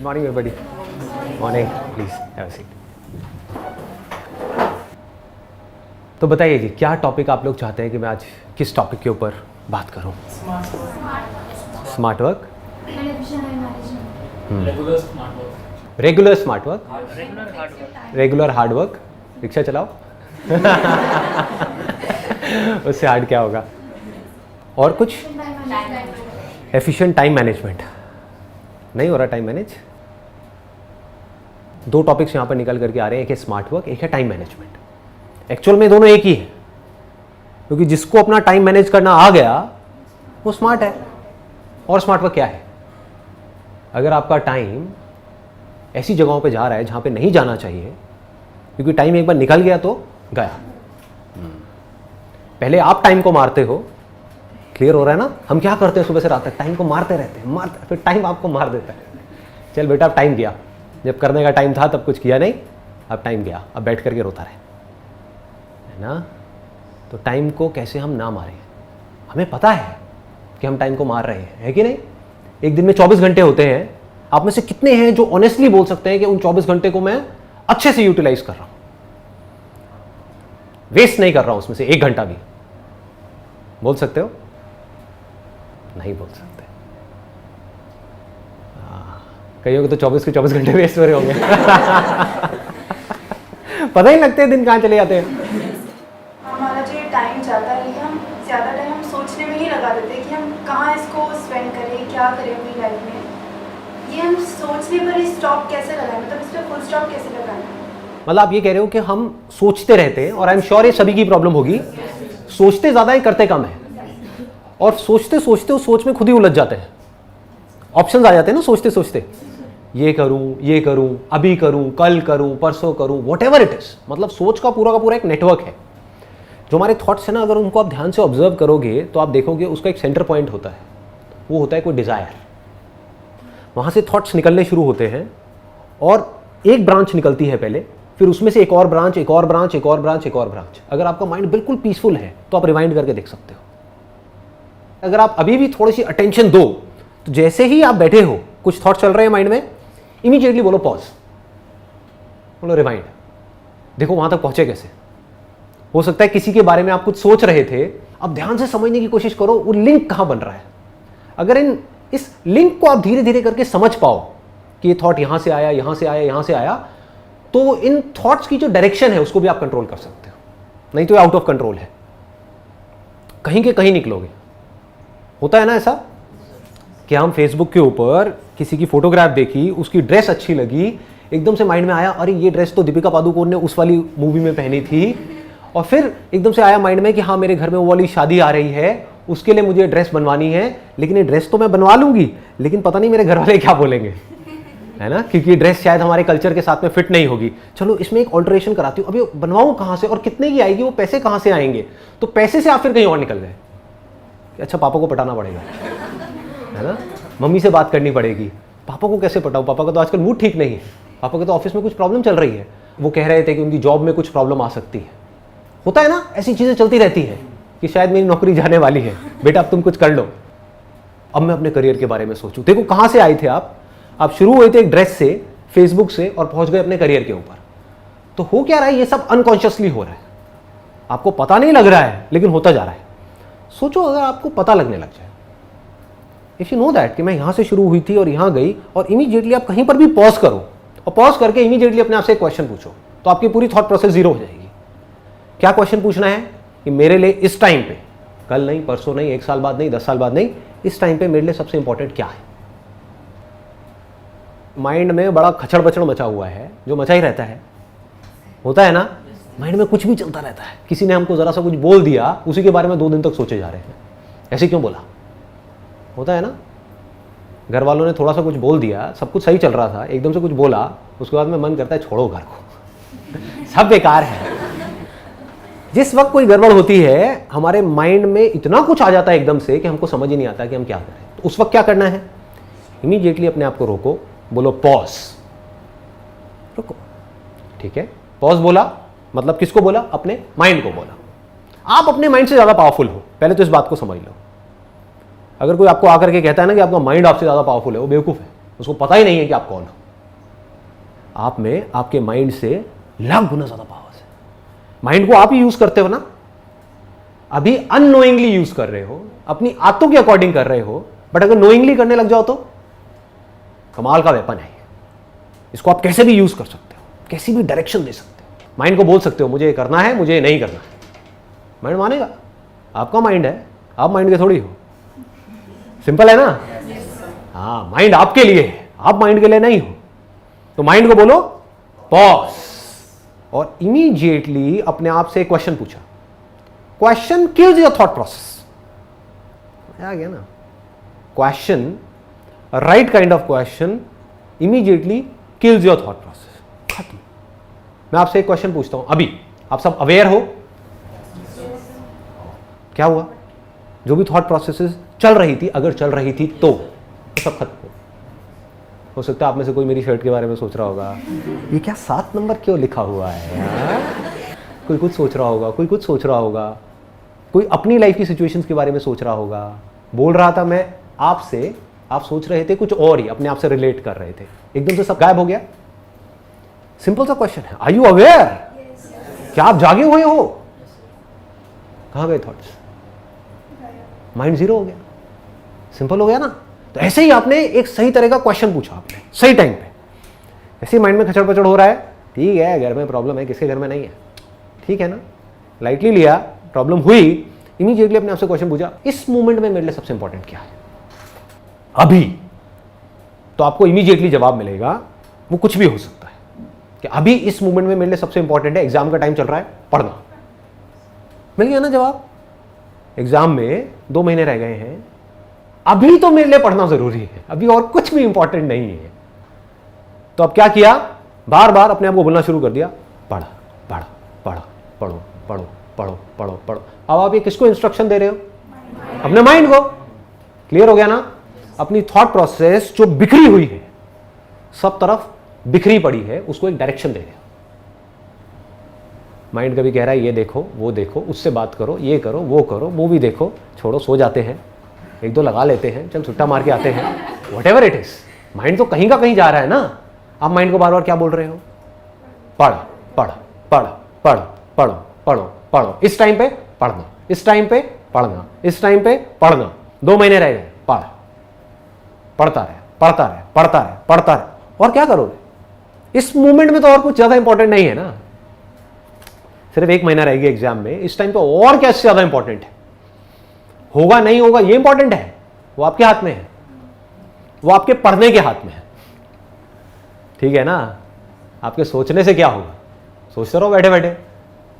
Morning everybody. Morning, please have a seat. तो बताइए जी, क्या टॉपिक आप लोग चाहते हैं कि मैं आज किस टॉपिक के ऊपर बात करूं? Smart work, regular smart work, regular hard work. Rickshaw चलाओ उससे हार्ड क्या होगा? और कुछ? Efficient time management. नहीं हो रहा टाइम मैनेज? दो टॉपिक्स यहाँ पर निकल करके आ रहे हैं, एक है स्मार्ट वर्क, एक है टाइम मैनेजमेंट। एक्चुअल में दोनों एक ही है, क्योंकि जिसको अपना टाइम मैनेज करना आ गया वो स्मार्ट है। और स्मार्ट वर्क क्या है? अगर आपका टाइम ऐसी जगहों पे जा रहा है जहाँ पे नहीं जाना चाहिए, क्योंकि टाइम एक बार निकल गया तो गया। पहले आप टाइम को मारते हो, क्लियर हो रहा है ना? हम क्या करते हैं सुबह से रात तक? टाइम को मारते रहते हैं, मारते, फिर टाइम आपको मार देता है। चल बेटा, अब टाइम गया, जब करने का टाइम था तब कुछ किया नहीं, अब टाइम गया, अब बैठ करके रोता रहे, है ना? तो टाइम को कैसे हम ना मारें? हमें पता है कि हम टाइम को मार रहे हैं, है कि नहीं? एक दिन में 24 घंटे होते हैं। आप में से कितने हैं जो ऑनेस्टली बोल सकते हैं कि उन 24 घंटे को मैं अच्छे से यूटिलाइज कर रहा हूं, वेस्ट नहीं कर रहा हूं उसमें से 1 घंटा भी? बोल सकते हो? नहीं बोल सकते। कईयों को तो 24 के 24 घंटे वेस्ट हो रहे होंगे पता ही लगते हैं दिन कहाँ चले जाते हैं। हमारा जो ये टाइम जाता है, हम ज़्यादा टाइम हम सोचने में ही लगा देते हैं कि हम कहाँ इसको स्पेंड करें, क्या करें अपनी लाइफ में। ये हम सोचने पर ही स्टॉप कैसे लगाएं, मतलब इस पर फुल स्टॉप कैसे लगाएं? मतलब आप ये कह रहे हो कि हम सोचते रहते हैं, और आई एम श्योर ये सभी की प्रॉब्लम होगी। सोचते ज़्यादा है, करते कम है, और सोचते सोचते उस सोच में खुद ही उलझ जाते हैं। ऑप्शंस आ जाते हैं ना सोचते सोचते, ये करूं, अभी करूं, कल करूं, परसों करूं, व्हाटएवर इट इज। मतलब सोच का पूरा एक नेटवर्क है। जो हमारे थॉट्स है ना, अगर उनको आप ध्यान से ऑब्जर्व करोगे तो आप देखोगे उसका एक सेंटर पॉइंट होता है, वो होता है कोई डिजायर। वहां से थॉट्स निकलने शुरू होते हैं और एक ब्रांच निकलती है पहले, फिर उसमें से एक और ब्रांच, एक और ब्रांच, एक और ब्रांच, एक और ब्रांच। अगर आपका माइंड बिल्कुल पीसफुल है तो आप रिवाइंड करके देख सकते हो। अगर आप अभी भी थोड़ी सी अटेंशन दो, तो जैसे ही आप बैठे हो, कुछ थॉट चल रहे हैं माइंड में, इमीडिएटली बोलो पॉज, बोलो रिवाइंड, देखो वहां तक पहुंचे कैसे। हो सकता है किसी के बारे में आप कुछ सोच रहे थे, अब ध्यान से समझने की कोशिश करो वो लिंक कहां बन रहा है। अगर इस लिंक को आप धीरे धीरे करके समझ पाओ कि ये थॉट यहां से आया, यहां से आया, यहां से आया, तो इन थॉट्स की जो डायरेक्शन है उसको भी आप कंट्रोल कर सकते हो। नहीं तो आउट ऑफ कंट्रोल है, कहीं के कहीं निकलोगे। होता है ना ऐसा कि हम फेसबुक के ऊपर किसी की फोटोग्राफ देखी, उसकी ड्रेस अच्छी लगी, एकदम से माइंड में आया अरे ये ड्रेस तो दीपिका पादुकोण ने उस वाली मूवी में पहनी थी, और फिर एकदम से आया माइंड में कि हाँ मेरे घर में वो वाली शादी आ रही है, उसके लिए मुझे ड्रेस बनवानी है, लेकिन ये ड्रेस तो मैं बनवा लूंगी, लेकिन पता नहीं मेरे घर वाले क्या बोलेंगे, है ना? क्योंकि ये ड्रेस शायद हमारे कल्चर के साथ में फिट नहीं होगी। चलो इसमें एक ऑल्टरेशन कराती हूँ, अभी बनवाऊँ कहाँ से और कितने की आएगी, वो पैसे कहाँ से आएंगे? तो पैसे से आप फिर कहीं और निकल गए। अच्छा पापा को पटाना पड़ेगा, है ना? मम्मी से बात करनी पड़ेगी। पापा को कैसे पटाऊं? पापा का तो आजकल मूड ठीक नहीं है, पापा के तो ऑफिस में कुछ प्रॉब्लम चल रही है, वो कह रहे थे कि उनकी जॉब में कुछ प्रॉब्लम आ सकती है। होता है ना, ऐसी चीजें चलती रहती है कि शायद मेरी नौकरी जाने वाली है, बेटा अब तुम कुछ कर लो। अब मैं अपने करियर के बारे में सोचूं। देखो कहां से आए थे आप शुरू हुए थे एक ड्रेस से, फेसबुक से, और पहुंच गए अपने करियर के ऊपर। तो हो क्या रहा है? ये सब अनकॉन्शियसली हो रहा है, आपको पता नहीं लग रहा है, लेकिन होता जा रहा है। सोचो अगर आपको पता लगने लग जाए, इफ यू नो दैट कि मैं यहां से शुरू हुई थी और यहां गई, और इमीडिएटली आप कहीं पर भी पॉज करो और पॉज करके इमीडिएटली अपने आप से एक क्वेश्चन पूछो, तो आपकी पूरी थॉट प्रोसेस जीरो हो जाएगी। क्या क्वेश्चन पूछना है कि मेरे लिए इस टाइम पे, कल नहीं, परसों नहीं, 1 साल बाद नहीं, 10 साल बाद नहीं, इस टाइम पे मेरे लिए सबसे इंपॉर्टेंट क्या है? माइंड में बड़ा खचड़ बचड़ मचा हुआ है, जो मचा ही रहता है। होता है ना, माइंड में कुछ भी चलता रहता है। किसी ने हमको जरा सा कुछ बोल दिया, उसी के बारे में 2 दिन तक सोचे जा रहे हैं, ऐसे क्यों बोला? होता है ना, घर वालों ने थोड़ा सा कुछ बोल दिया, सब कुछ सही चल रहा था, एकदम से कुछ बोला, उसके बाद में मन करता है छोड़ो घर को सब बेकार है। जिस वक्त कोई गड़बड़ होती है, हमारे माइंड में इतना कुछ आ जाता है एकदम से कि हमको समझ ही नहीं आता कि हम क्या करें। तो उस वक्त क्या करना है? इमीडिएटली अपने आप को रोको, बोलो पॉज, रुको, ठीक है? पॉज बोला मतलब किसको बोला? अपने माइंड को बोला। आप अपने माइंड से ज्यादा पावरफुल हो, पहले तो इस बात को समझ लो। अगर कोई आपको आकर के कहता है ना कि आपका माइंड आपसे ज्यादा पावरफुल है, वो बेवकूफ है। उसको पता ही नहीं है कि आप कौन हो। आप में आपके माइंड से लाख गुना ज्यादा पावर्स है। माइंड को आप ही यूज करते हो ना, अभी अननोइंगली यूज कर रहे हो, अपनी आदतों के अकॉर्डिंग कर रहे हो, बट अगर नोइंगली करने लग जाओ तो कमाल का वेपन है। इसको आप कैसे भी यूज कर सकते हो, कैसी भी डायरेक्शन दे सकते हो। माइंड को बोल सकते हो मुझे ये करना है, मुझे ये नहीं करना है, माइंड मानेगा। आपका माइंड है, आप माइंड के थोड़ी हो। सिंपल है ना? हाँ, माइंड आपके लिए है, आप माइंड के लिए नहीं हो। तो माइंड को बोलो पॉज, और इमीडिएटली अपने आप से एक क्वेश्चन पूछा। Question kills your thought process. आ गया ना? Question, right kind of question immediately kills your thought process. खत्म। मैं आपसे एक क्वेश्चन पूछता हूं, अभी आप सब अवेयर हो? क्या हुआ? जो भी थॉट प्रोसेसेस चल रही थी, अगर चल रही थी तो सब खत्म हो सकता है आप में से कोई मेरी शर्ट के बारे में सोच रहा होगा, ये क्या 7 नंबर क्यों लिखा हुआ है यार? कोई कुछ सोच रहा होगा, कोई कुछ सोच रहा होगा, कोई अपनी लाइफ की सिचुएशंस के बारे में सोच रहा होगा। बोल रहा था मैं आपसे, आप सोच रहे थे कुछ और ही, अपने आप से रिलेट कर रहे थे, एकदम से सब गायब हो गया। सिंपल सा क्वेश्चन है, आर यू अवेयर? क्या आप जागे हुए हो? कहां गए थॉट्स? माइंड जीरो हो गया। सिंपल हो गया ना? तो ऐसे ही आपने एक सही तरह का क्वेश्चन पूछा, आपने सही टाइम पे। ऐसे माइंड में खचड़ पचड़ हो रहा है, ठीक है, घर में प्रॉब्लम है, किसके घर में नहीं है, ठीक है ना, लाइटली लिया, प्रॉब्लम हुई, इमीडिएटली अपने आपसे क्वेश्चन पूछा, इस मोमेंट में मेरे लिए सबसे इंपॉर्टेंट क्या है अभी? तो आपको इमीडिएटली जवाब मिलेगा, वो कुछ भी हो सकता है कि अभी इस मोमेंट में मेरे लिए सबसे इंपॉर्टेंट है, एग्जाम का टाइम चल रहा है, पढ़ना। मिल गया ना जवाब? एग्जाम में 2 महीने रह गए हैं, अभी तो मेरे लिए पढ़ना जरूरी है, अभी और कुछ भी इंपॉर्टेंट नहीं है। तो अब क्या किया? बार बार अपने आप को बोलना शुरू कर दिया, पढ़ा पढ़ा पढ़ा, पढ़ो पढ़ो पढ़ो पढ़ो पढ़ो। अब आप ये किसको इंस्ट्रक्शन दे रहे हो? अपने माइंड को। क्लियर हो गया ना? अपनी थॉट प्रोसेस जो बिखरी हुई है, सब तरफ बिखरी पड़ी है, उसको एक डायरेक्शन दे रहे हो। माइंड कभी कह रहा है ये देखो, वो देखो, उससे बात करो, ये करो, वो करो, मूवी देखो, छोड़ो, सो जाते हैं, 1-2 लगा लेते हैं, चल छुट्टा मार के आते हैं, व्हाटएवर इट इज। माइंड तो कहीं का कहीं जा रहा है ना। आप माइंड को बार बार क्या बोल रहे हो? पढ़ पढ़ पढ़ पढ़ पढ़ो पढ़ो पढ़ो, इस टाइम पे पढ़ना, इस टाइम पे पढ़ना, इस टाइम पे पढ़ना। 2 महीने रह गए, पढ़, पढ़ता रहे पढ़ता रहे पढ़ता रहे पढ़ता रहे। और क्या करोगे? इस मोमेंट में तो और कुछ ज्यादा इंपॉर्टेंट नहीं है ना, सिर्फ 1 महीना रहेगी एग्जाम में, इस टाइम पे और क्या ज्यादा इंपॉर्टेंट है? होगा नहीं होगा ये इंपॉर्टेंट है? वो आपके हाथ में है, वो आपके पढ़ने के हाथ में है, ठीक है ना? आपके सोचने से क्या होगा? सोचते रहो बैठे बैठे,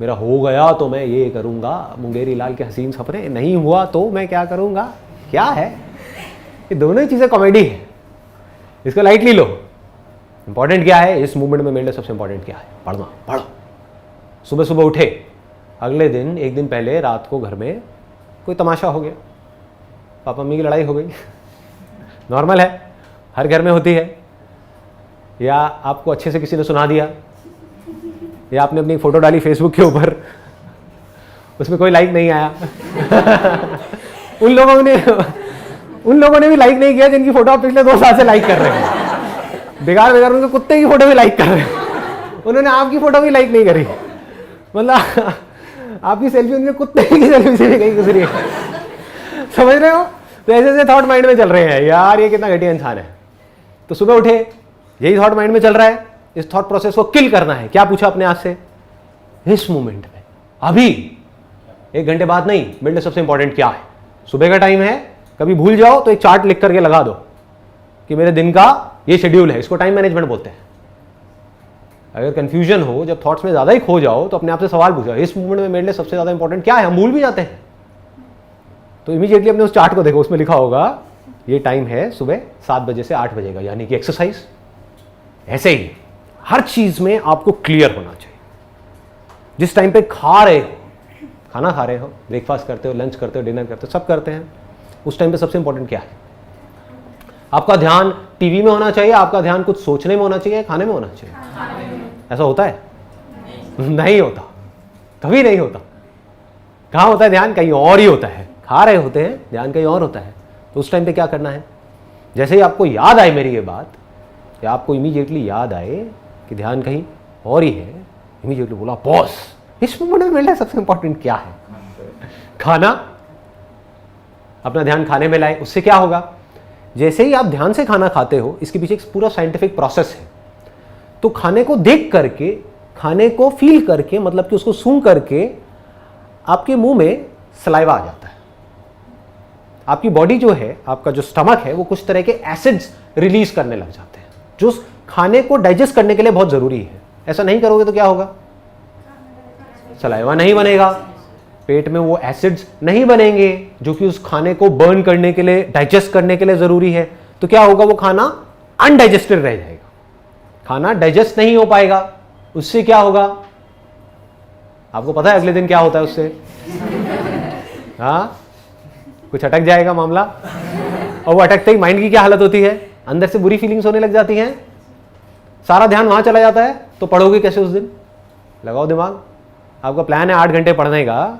मेरा हो गया तो मैं ये करूंगा, मुंगेरी लाल के हसीन सपने, नहीं हुआ तो मैं क्या करूंगा। क्या है ये? दोनों ही चीजें कॉमेडी है, इसको लाइटली लो। इंपॉर्टेंट क्या है इस मूवमेंट में? मेरे लिए सबसे इंपॉर्टेंट क्या है? पढ़ना। पढ़ो। सुबह सुबह उठे, अगले दिन, 1 दिन पहले रात को घर में कोई तमाशा हो गया, पापा मम्मी की लड़ाई हो गई, नॉर्मल है, हर घर में होती है। या आपको अच्छे से किसी ने सुना दिया, या आपने अपनी फोटो डाली फेसबुक के ऊपर, उसमें कोई लाइक नहीं आया उन लोगों ने भी लाइक नहीं किया जिनकी फोटो आप पिछले 2 साल से लाइक कर रहे हैं। बेकार उनके कुत्ते की फोटो भी लाइक कर रहे हैं, उन्होंने आपकी फोटो भी लाइक नहीं करी। मतलब आपकी सेल्फी उनके कुत्ते की सेल्फी से भी कहीं गुजरी है, समझ रहे हो? तो ऐसे ऐसे थॉट माइंड में चल रहे हैं, यार ये कितना घटिया इंसान है। तो सुबह उठे, यही थॉट माइंड में चल रहा है, इस थॉट प्रोसेस को किल करना है। क्या पूछा अपने आप से? इस मोमेंट में, अभी, 1 घंटे बाद नहीं, मेरे लिए सबसे इंपॉर्टेंट क्या है? सुबह का टाइम है, कभी भूल जाओ तो एक चार्ट लिख करके लगा दो कि मेरे दिन का ये शेड्यूल है, इसको टाइम मैनेजमेंट बोलते हैं। अगर कंफ्यूजन हो, जब थॉट्स में ज्यादा ही खो जाओ, तो अपने आप से सवाल पूछो, इस मोमेंट में मेरे लिए सबसे ज्यादा इंपॉर्टेंट क्या है? हम भूल भी जाते हैं, तो इमीडिएटली अपने उस चार्ट को देखो, उसमें लिखा होगा ये टाइम है सुबह 7 बजे से 8 बजे का, यानी कि एक्सरसाइज। ऐसे ही हर चीज में आपको क्लियर होना चाहिए। जिस टाइम पे खा रहे हो, खाना खा रहे हो, ब्रेकफास्ट करते हो, लंच करते हो, डिनर करते हो, सब करते हैं, उस टाइम पे सबसे इंपॉर्टेंट क्या है? आपका ध्यान टीवी में होना चाहिए, आपका ध्यान कुछ सोचने में होना चाहिए, खाने में होना चाहिए? ऐसा होता है? नहीं होता, कभी नहीं होता। कहाँ होता है ध्यान? कहीं और ही होता है। खा रहे होते हैं, ध्यान कहीं और होता है। तो उस टाइम पे क्या करना है? जैसे ही आपको याद आए मेरी ये बात, या आपको इमीडिएटली याद आए कि ध्यान कहीं और ही है, इमीडिएटली बोला पॉज। इस मोमेंट में मेरे लिए सबसे इंपॉर्टेंट क्या है? खाना। अपना ध्यान खाने में लाए, उससे क्या होगा? जैसे ही आप ध्यान से खाना खाते हो, इसके पीछे एक पूरा साइंटिफिक प्रोसेस है। तो खाने को देख करके, खाने को फील करके, मतलब कि उसको सूंघ करके आपके मुंह में सलाइवा आ जाता है। आपकी बॉडी जो है, आपका जो स्टमक है, वो कुछ तरह के एसिड्स रिलीज करने लग जाते हैं जो खाने को डाइजेस्ट करने के लिए बहुत जरूरी है। ऐसा नहीं करोगे तो क्या होगा? सलाइवा नहीं बनेगा, पेट में वो एसिड्स नहीं बनेंगे जो कि उस खाने को बर्न करने के लिए, डाइजेस्ट करने के लिए जरूरी है। तो क्या होगा? वो खाना अनडाइजेस्टेड रह जाएगा, खाना डाइजेस्ट नहीं हो पाएगा। उससे क्या होगा? आपको पता है अगले दिन क्या होता है उससे? हाँ, कुछ अटक जाएगा मामला, और वो अटकते ही माइंड की क्या हालत होती है? अंदर से बुरी फीलिंग्स होने लग जाती हैं, सारा ध्यान वहां चला जाता है। तो पढ़ोगे कैसे उस दिन? लगाओ दिमाग। आपका प्लान है 8 घंटे पढ़ने का,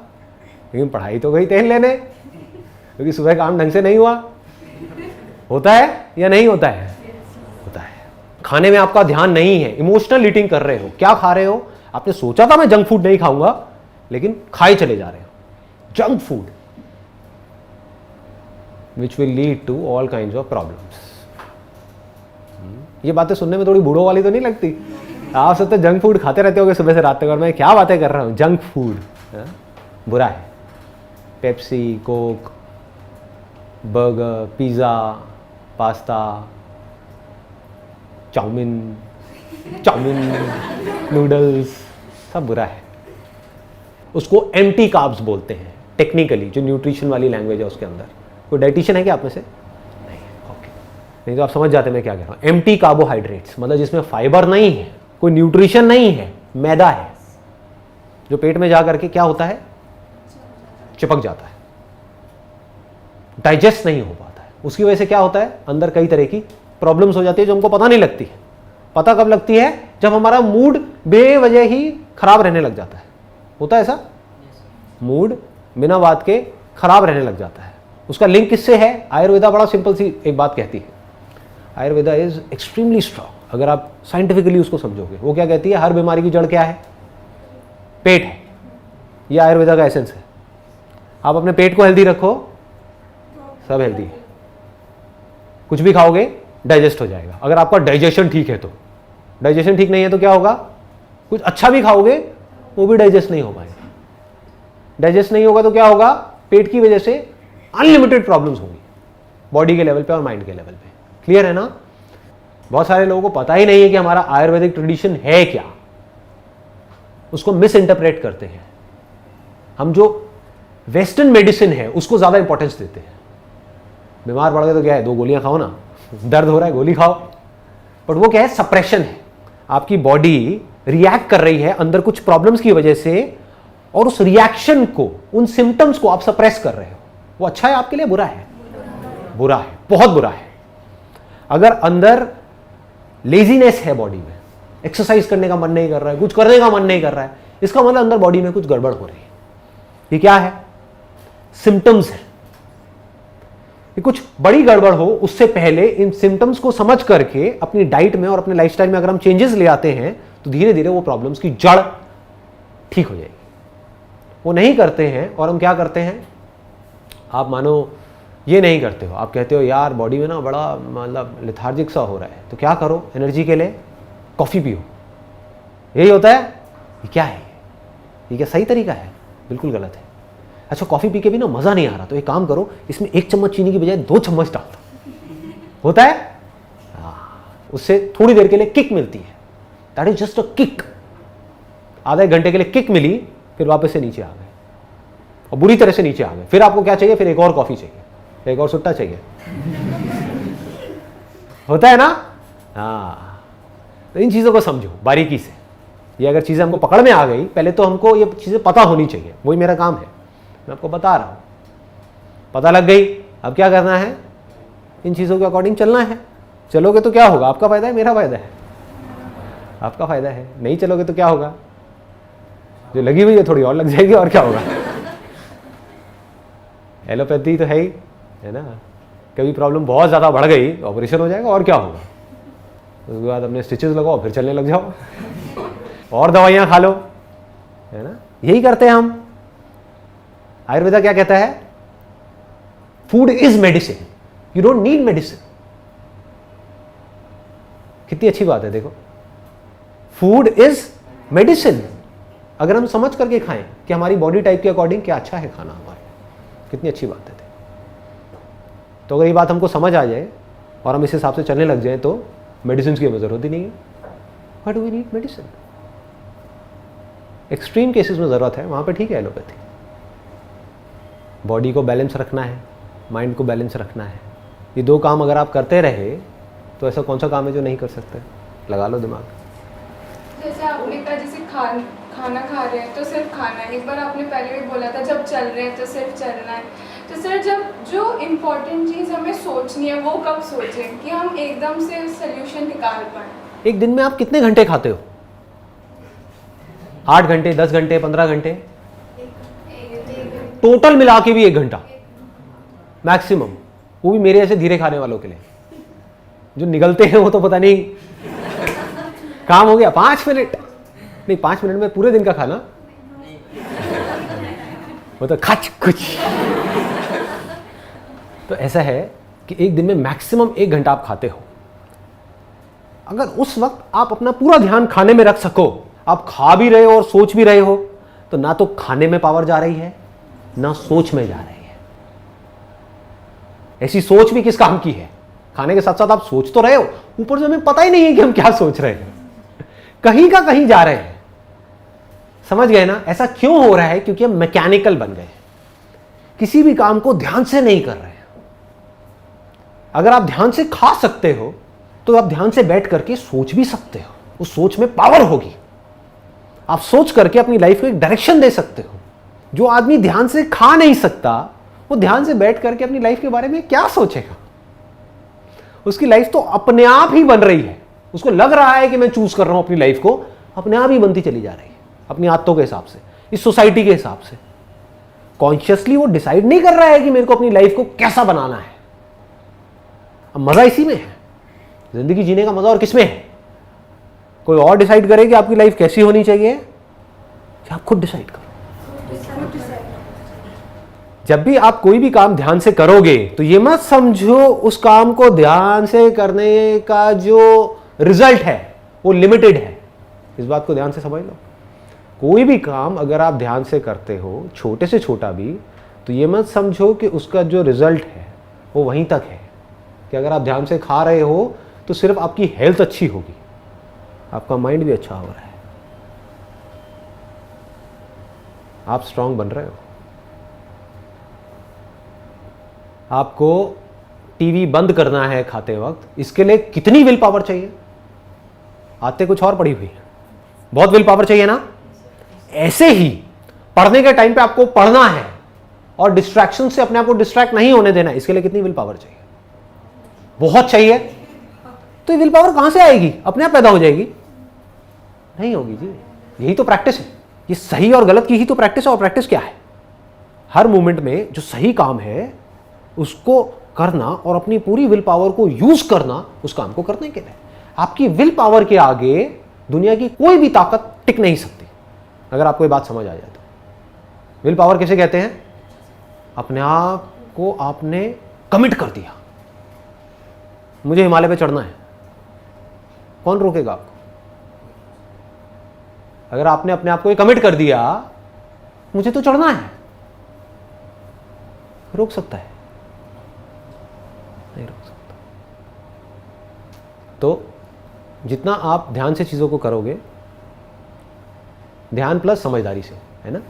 लेकिन पढ़ाई तो गई तेल लेने, क्योंकि सुबह काम ढंग से नहीं हुआ। होता है या नहीं होता है? होता है। खाने में आपका ध्यान नहीं है, इमोशनल ईटिंग कर रहे हो। क्या खा रहे हो? आपने सोचा था मैं जंक फूड नहीं खाऊंगा, लेकिन खाए चले जा रहे हो junk food, which will lead to all kinds of problems. ये बातें सुनने में थोड़ी बूढ़ों वाली तो नहीं लगती? आप सब तो जंक फूड खाते रहते होगे सुबह से रात तक, और मैं क्या बातें कर रहा हूँ? जंक फूड बुरा है। Pepsi, Coke, burger, pizza, pasta, chowmein, noodles, सब बुरा है। उसको एम्प्टी कार्ब्स बोलते हैं टेक्निकली, जो न्यूट्रिशन वाली लैंग्वेज है उसके अंदर। कोई डाइटिशियन है क्या आप में से? नहीं है, ओके। नहीं तो आप समझ जाते मैं क्या कह रहा हूँ। एम्प्टी कार्बोहाइड्रेट्स मतलब जिसमें फाइबर नहीं है, कोई न्यूट्रिशन नहीं है, मैदा है, जो पेट में जा करके क्या होता है? चिपक जाता है, डाइजेस्ट नहीं हो पाता है। उसकी वजह से क्या होता है? अंदर कई तरह की प्रॉब्लम्स हो जाती है जो हमको पता नहीं लगती है। पता कब लगती है? जब हमारा मूड बेवजह ही खराब रहने लग जाता है। होता है ऐसा? मूड बिना बात के खराब रहने लग जाता है। उसका लिंक किससे है? आयुर्वेदा बड़ा सिंपल सी एक बात कहती है। Ayurveda is extremely strong. अगर आप साइंटिफिकली उसको समझोगे, वो क्या कहती है? हर बीमारी की जड़ क्या है? पेट है। ये आयुर्वेदा का एसेंस है। आप अपने पेट को हेल्दी रखो, सब हेल्दी है। कुछ भी खाओगे डाइजेस्ट हो जाएगा, अगर आपका डाइजेशन ठीक है तो। डाइजेशन ठीक नहीं है तो क्या होगा? कुछ अच्छा भी खाओगे वो भी डाइजेस्ट नहीं हो पाएगा। डाइजेस्ट नहीं होगा तो क्या होगा? पेट की वजह से अनलिमिटेड प्रॉब्लम्स होंगी, बॉडी के लेवल पे और माइंड के लेवल पे। क्लियर है ना? बहुत सारे लोगों को पता ही नहीं है कि हमारा आयुर्वेदिक ट्रेडिशन है क्या, उसको मिस इंटरप्रेट करते हैं। हम जो वेस्टर्न मेडिसिन है उसको ज्यादा इंपॉर्टेंस देते हैं। बीमार पड़ गए तो क्या है? 2 गोलियां खाओ ना, दर्द हो रहा है गोली खाओ। बट वो क्या है? सप्रेशन है। आपकी बॉडी रिएक्ट कर रही है अंदर कुछ प्रॉब्लम्स की वजह से, और उस रिएक्शन को, उन सिम्टम्स को आप सप्रेस कर रहे हो। वो अच्छा है आपके लिए? बुरा है? बुरा है, बहुत बुरा है। अगर अंदर लेजीनेस है बॉडी में, एक्सरसाइज करने का मन नहीं कर रहा है, कुछ करने का मन नहीं कर रहा है, इसका मतलब अंदर बॉडी में कुछ गड़बड़ हो रही है। ये क्या है? सिम्टम्स है। ये कुछ बड़ी गड़बड़ हो उससे पहले इन सिम्टम्स को समझ करके अपनी डाइट में और अपने लाइफस्टाइल में अगर हम चेंजेस ले आते हैं तो धीरे धीरे वो प्रॉब्लम्स की जड़ ठीक हो जाएगी। वो नहीं करते हैं और हम क्या करते हैं? आप मानो ये नहीं करते हो, आप कहते हो यार बॉडी में ना बड़ा मतलब लेथार्जिक सा हो रहा है, तो क्या करो एनर्जी के लिए? कॉफ़ी पियो। यही होता है? ये क्या है? ये क्या सही तरीका है? बिल्कुल गलत है। अच्छा, कॉफ़ी पी के भी ना मज़ा नहीं आ रहा, तो एक काम करो, इसमें 1 चम्मच चीनी की बजाय 2 चम्मच डाल दो। होता है? उससे थोड़ी देर के लिए किक मिलती है। That is just a kick. आधा 1 घंटे के लिए किक मिली, फिर वापस से नीचे आ गए और बुरी तरह से नीचे आ गए। फिर आपको क्या चाहिए? फिर एक और कॉफ़ी चाहिए, एक और सुट्टा चाहिए। होता है ना? हाँ, तो इन चीज़ों को समझो बारीकी से। ये अगर चीज़ें हमको पकड़ में आ गई, पहले तो हमको ये चीज़ें पता होनी चाहिए, वही मेरा काम है। मैं आपको बता रहा हूँ, पता लग गई, अब क्या करना है? इन चीज़ों के अकॉर्डिंग चलना है। चलोगे तो क्या होगा? आपका फ़ायदा है, मेरा फ़ायदा है, आपका फ़ायदा है। नहीं चलोगे तो क्या होगा? जो लगी हुई है थोड़ी और लग जाएगी, और क्या होगा? एलोपैथी तो है ही, है ना? कभी प्रॉब्लम बहुत ज़्यादा बढ़ गई ऑपरेशन हो जाएगा और क्या होगा, उसके बाद अपने स्टिचेस लगाओ फिर चलने लग जाओ और दवाइयाँ खा लो, है ना। यही करते हैं हम। आयुर्वेदा क्या कहता है? Food is medicine, you don't need medicine. कितनी अच्छी बात है, देखो, फूड इज मेडिसिन। अगर हम समझ करके खाएं कि हमारी बॉडी टाइप के अकॉर्डिंग क्या अच्छा है खाना हमारे, कितनी अच्छी बात है। तो अगर ये बात हमको समझ आ जाए और हम इस हिसाब से चलने लग जाए तो मेडिसिन की हमें जरूरत ही नहीं है। Why do we need medicine? Extreme cases में ज़रूरत है, वहाँ पे ठीक है एलोपैथी। बॉडी को बैलेंस रखना है, माइंड को बैलेंस रखना है, ये दो काम अगर आप करते रहे तो ऐसा कौन सा काम है जो नहीं कर सकते? लगा लो दिमाग। जैसे आपने कहा, जैसे खाना खा रहे हैं तो सिर्फ खाना है। एक बार आपने पहले भी बोला था जब चल रहे हैं तो सिर्फ चलना है। तो सर, जब जो इम्पोर्टेंट चीज़ हमें सोचनी है वो कब सोचें कि हम एकदम से सोल्यूशन निकाल पाएँ? एक दिन में आप कितने घंटे खाते हो? 8 घंटे, 10 घंटे, 15 घंटे? टोटल मिला के भी 1 घंटा मैक्सिमम, वो भी मेरे ऐसे धीरे खाने वालों के लिए। जो निगलते हैं वो तो पता नहीं, काम हो गया 5 मिनट, नहीं 5 मिनट में पूरे दिन का खाना, वो तो खच कुछ। तो ऐसा है कि एक दिन में मैक्सिमम 1 घंटा आप खाते हो। अगर उस वक्त आप अपना पूरा ध्यान खाने में रख सको, आप खा भी रहे हो और सोच भी रहे हो, तो ना तो खाने में पावर जा रही है ना सोच में जा रही है। ऐसी सोच भी किस काम की है? खाने के साथ साथ आप सोच तो रहे हो, ऊपर से हमें पता ही नहीं है कि हम क्या सोच रहे हैं, कहीं का कहीं जा रहे हैं। समझ गए ना? ऐसा क्यों हो रहा है? क्योंकि हम मैकेनिकल बन गए, किसी भी काम को ध्यान से नहीं कर रहे हैं। अगर आप ध्यान से खा सकते हो तो आप ध्यान से बैठ करके सोच भी सकते हो, उस सोच में पावर होगी। आप सोच करके अपनी लाइफ को एक डायरेक्शन दे सकते हो। जो आदमी ध्यान से खा नहीं सकता, वो ध्यान से बैठ करके अपनी लाइफ के बारे में क्या सोचेगा? उसकी लाइफ तो अपने आप ही बन रही है। उसको लग रहा है कि मैं चूज कर रहा हूं अपनी लाइफ को, अपने आप ही बनती चली जा रही है, अपनी आदतों के हिसाब से, इस सोसाइटी के हिसाब से। कॉन्शियसली वो डिसाइड नहीं कर रहा है कि मेरे को अपनी लाइफ को कैसा बनाना है। अब मजा इसी में है, जिंदगी जीने का मजा और किसमें है? कोई और डिसाइड करे कि आपकी लाइफ कैसी होनी चाहिए, या आप खुद डिसाइड करो? जब भी आप कोई भी काम ध्यान से करोगे तो ये मत समझो उस काम को ध्यान से करने का जो रिजल्ट है वो लिमिटेड है। इस बात को ध्यान से समझ लो। कोई भी काम अगर आप ध्यान से करते हो, छोटे से छोटा भी, तो ये मत समझो कि उसका जो रिजल्ट है वो वहीं तक है। कि अगर आप ध्यान से खा रहे हो तो सिर्फ आपकी हेल्थ अच्छी होगी, आपका माइंड भी अच्छा हो रहा है, आप स्ट्रांग बन रहे हो। आपको टीवी बंद करना है खाते वक्त, इसके लिए कितनी विल पावर चाहिए? आते कुछ और पड़ी हुई है, बहुत विल पावर चाहिए ना। ऐसे ही पढ़ने के टाइम पे आपको पढ़ना है और डिस्ट्रैक्शन से अपने आप को डिस्ट्रैक्ट नहीं होने देना है, इसके लिए कितनी विल पावर चाहिए? बहुत चाहिए। तो ये विल पावर कहां से आएगी? अपने आप पैदा हो जाएगी? नहीं होगी जी। यही तो प्रैक्टिस है, ये सही और गलत की ही तो प्रैक्टिस है। और प्रैक्टिस क्या है? हर मोमेंट में जो सही काम है उसको करना और अपनी पूरी विल पावर को यूज करना उस काम को करने के लिए। आपकी विल पावर के आगे दुनिया की कोई भी ताकत टिक नहीं सकती, अगर आपको ये बात समझ आ जाए तो। विल पावर किसे कहते हैं? अपने आप को आपने कमिट कर दिया, मुझे हिमालय पे चढ़ना है, कौन रोकेगा आपको? अगर आपने अपने आप को कमिट कर दिया मुझे तो चढ़ना है, रोक सकता है? नहीं रोक सकता। तो जितना आप ध्यान से चीजों को करोगे, ध्यान प्लस समझदारी से, है ना,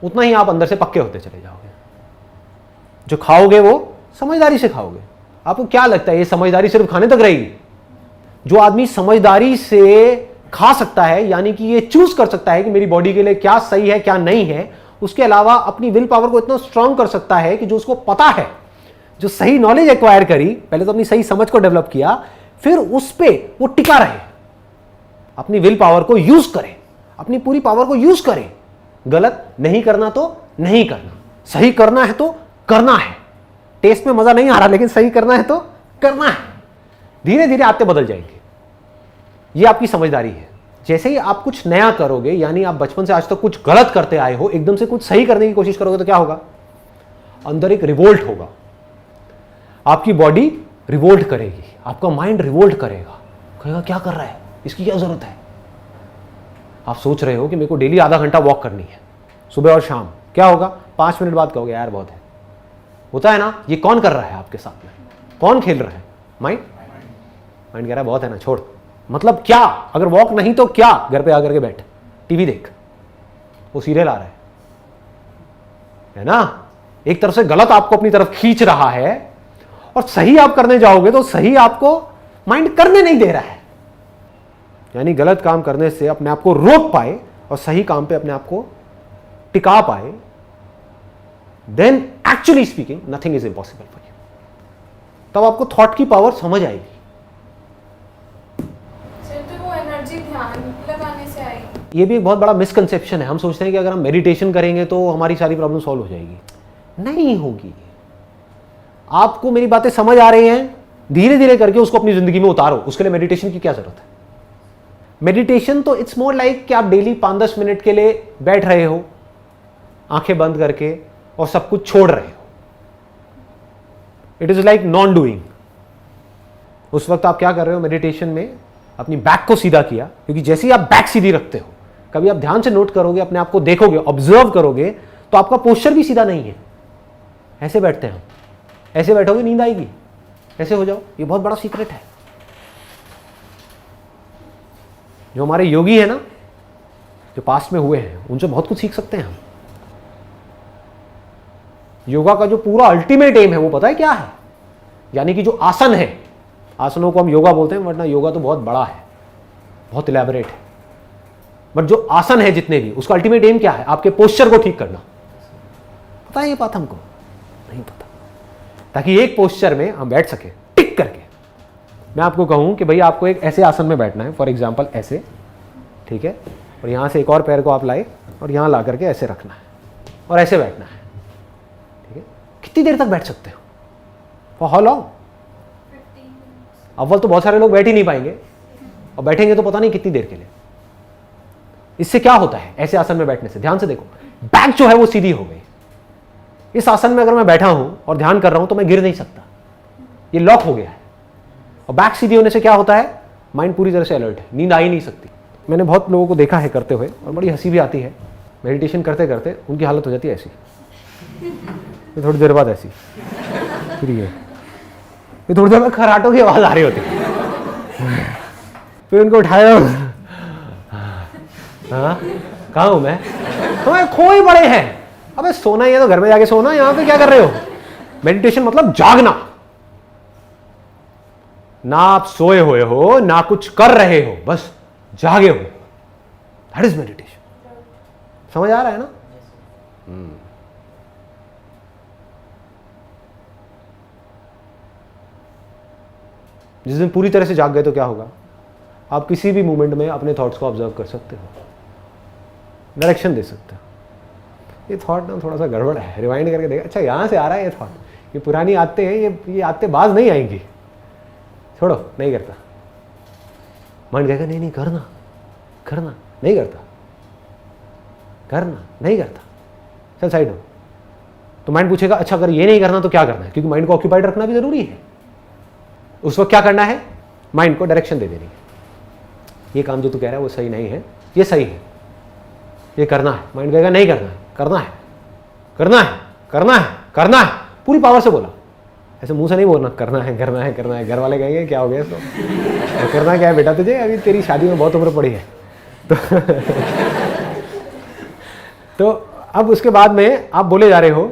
उतना ही आप अंदर से पक्के होते चले जाओगे। जो खाओगे वो समझदारी से खाओगे। आपको क्या लगता है ये समझदारी सिर्फ खाने तक रहेगी? जो आदमी समझदारी से खा सकता है, यानी कि ये चूज कर सकता है कि मेरी बॉडी के लिए क्या सही है क्या नहीं है, उसके अलावा अपनी विल पावर को इतना स्ट्रांग कर सकता है कि जो उसको पता है, जो सही नॉलेज एक्वायर करी, पहले तो अपनी सही समझ को डेवलप किया, फिर उस पे वो टिका रहे, अपनी विल पावर को यूज करे, अपनी पूरी पावर को यूज करे। गलत नहीं करना तो नहीं करना, सही करना है तो करना है। टेस्ट में मजा नहीं आ रहा, लेकिन सही करना है तो करना है। धीरे धीरे आदतें बदल जाएंगी। ये आपकी समझदारी है। जैसे ही आप कुछ नया करोगे, यानी आप बचपन से आज तक कुछ गलत करते आए हो, एकदम से कुछ सही करने की कोशिश करोगे तो क्या होगा? अंदर एक रिवोल्ट होगा, आपकी बॉडी रिवोल्ट करेगी, आपका माइंड रिवोल्ट करेगा, कहेगा क्या कर रहा है, इसकी क्या जरूरत है। आप सोच रहे हो कि मेरे को डेली आधा घंटा वॉक करनी है सुबह और शाम, क्या होगा? 5 मिनट बाद कहोगे यार बहुत है। होता है ना? ये कौन कर रहा है आपके साथ में? कौन खेल रहा है? माइंड। माइंड कह रहा है बहुत है ना, छोड़। मतलब क्या? अगर वॉक नहीं तो क्या? घर पे आकर के बैठ, टीवी देख, वो सीरियल आ रहा है ना? एक तरफ से गलत आपको अपनी तरफ खींच रहा है, और सही आप करने जाओगे तो सही आपको माइंड करने नहीं दे रहा है। यानी गलत काम करने से अपने आप को रोक पाए और सही काम पे अपने आप को टिका पाए, then actually speaking nothing is impossible for you. तब आपको थॉट की पावर समझ आएगी। तो वो एनर्जी ध्यान लगाने से आएगी। ये भी एक बहुत बड़ा मिसकंसेप्शन है। हम सोचते हैं कि अगर हम मेडिटेशन करेंगे तो हमारी सारी प्रॉब्लम सॉल्व हो जाएगी। नहीं होगी। आपको मेरी बातें समझ आ रही हैं? धीरे धीरे करके उसको अपनी जिंदगी में उतारो। उसके लिए मेडिटेशन की क्या जरूरत है? मेडिटेशन तो इट्स मोर लाइक कि आप डेली 5-10 मिनट के लिए बैठ रहे हो आंखें बंद करके और सब कुछ छोड़ रहे हो। It is like non doing. उस वक्त आप क्या कर रहे हो मेडिटेशन में? अपनी बैक को सीधा किया, क्योंकि जैसे ही आप बैक सीधी रखते हो, कभी आप ध्यान से नोट करोगे, अपने आप को देखोगे, ऑब्जर्व करोगे, तो आपका पोस्चर भी सीधा नहीं है। ऐसे बैठते हैं हम, ऐसे बैठोगे नींद आएगी, ऐसे हो जाओ। ये बहुत बड़ा सीक्रेट है। जो हमारे योगी है ना, जो पास्ट में हुए हैं, उनसे बहुत कुछ सीख सकते हैं हम। योगा का जो पूरा अल्टीमेट एम है वो पता है क्या है? यानी कि जो आसन है, आसनों को हम योगा बोलते हैं, वरना योगा तो बहुत बड़ा है, बहुत इलेबोरेट है। बट जो आसन है जितने भी, उसका अल्टीमेट एम क्या है? आपके पोस्चर को ठीक करना। पता है ये बात हमको? नहीं पता। ताकि एक पोस्चर में हम बैठ सके टिक करके। मैं आपको कहूं कि भाई आपको एक ऐसे आसन में बैठना है, फॉर एग्जाम्पल ऐसे, ठीक है, और यहां से एक और पैर को आप लाए और यहां ला करके ऐसे रखना है और ऐसे बैठना है, ठीक है। कितनी देर तक बैठ सकते हो? For how long? अव्वल तो बहुत सारे लोग बैठ ही नहीं पाएंगे, और बैठेंगे तो पता नहीं कितनी देर के लिए। इससे क्या होता है ऐसे आसन में बैठने से? ध्यान से देखो, बैक जो है वो सीधी हो गई। इस आसन में अगर मैं बैठा हूं और ध्यान कर रहा हूं तो मैं गिर नहीं सकता, ये लॉक हो गया है। और बैक सीधी होने से क्या होता है? माइंड पूरी तरह से अलर्ट है, नींद आ ही नहीं सकती। मैंने बहुत लोगों को देखा है करते हुए, और बड़ी हंसी भी आती है। मेडिटेशन करते करते उनकी हालत हो जाती है ऐसी, फिर थोड़ी देर बाद ऐसी, फिर ये, फिर थोड़ी देर बाद खराटों की आवाज आ रही होती है, फिर उनको उठाया, हाँ कहाँ हूं मैं? तुम्हें खोए पड़े हैं। अबे सोना ही है तो घर में जाके सोना, यहां पे क्या कर रहे हो? मेडिटेशन मतलब जागना। ना आप सोए हुए हो, ना कुछ कर रहे हो, बस जागे हो। That is meditation. समझ आ रहा है ना? जिस दिन पूरी तरह से जाग गए तो क्या होगा? आप किसी भी मोमेंट में अपने थॉट्स को ऑब्जर्व कर सकते हो, डायरेक्शन दे सकते हो। ये थॉट ना थोड़ा सा गड़बड़ है, रिवाइंड करके देखा, अच्छा यहाँ से आ रहा है ये थॉट, ये पुरानी आदतें हैं, ये आदतें बाज नहीं आएंगी, छोड़ो, नहीं करता। माइंड कहेगा नहीं नहीं करना, करना, नहीं करता, करना, नहीं करता, चल साइड हो। तो माइंड पूछेगा अच्छा अगर ये नहीं करना तो क्या करना है? क्योंकि माइंड को ऑक्यूपाइड रखना भी जरूरी है। उस वक्त क्या करना है? माइंड को डायरेक्शन दे देनी है। ये काम जो तू कह रहा है वो सही नहीं है, ये सही है, ये करना है। माइंड कहेगा नहीं करना है, करना है, करना है, करना है, करना है, पूरी पावर से बोला। ऐसे मुंह से नहीं बोलना करना है, करना है, करना है। घर वाले कहेंगे क्या हो गया इसको, तो करना क्या है बेटा तुझे, अभी तेरी शादी में बहुत उम्र पड़ी है। तो अब उसके बाद में आप बोले जा रहे हो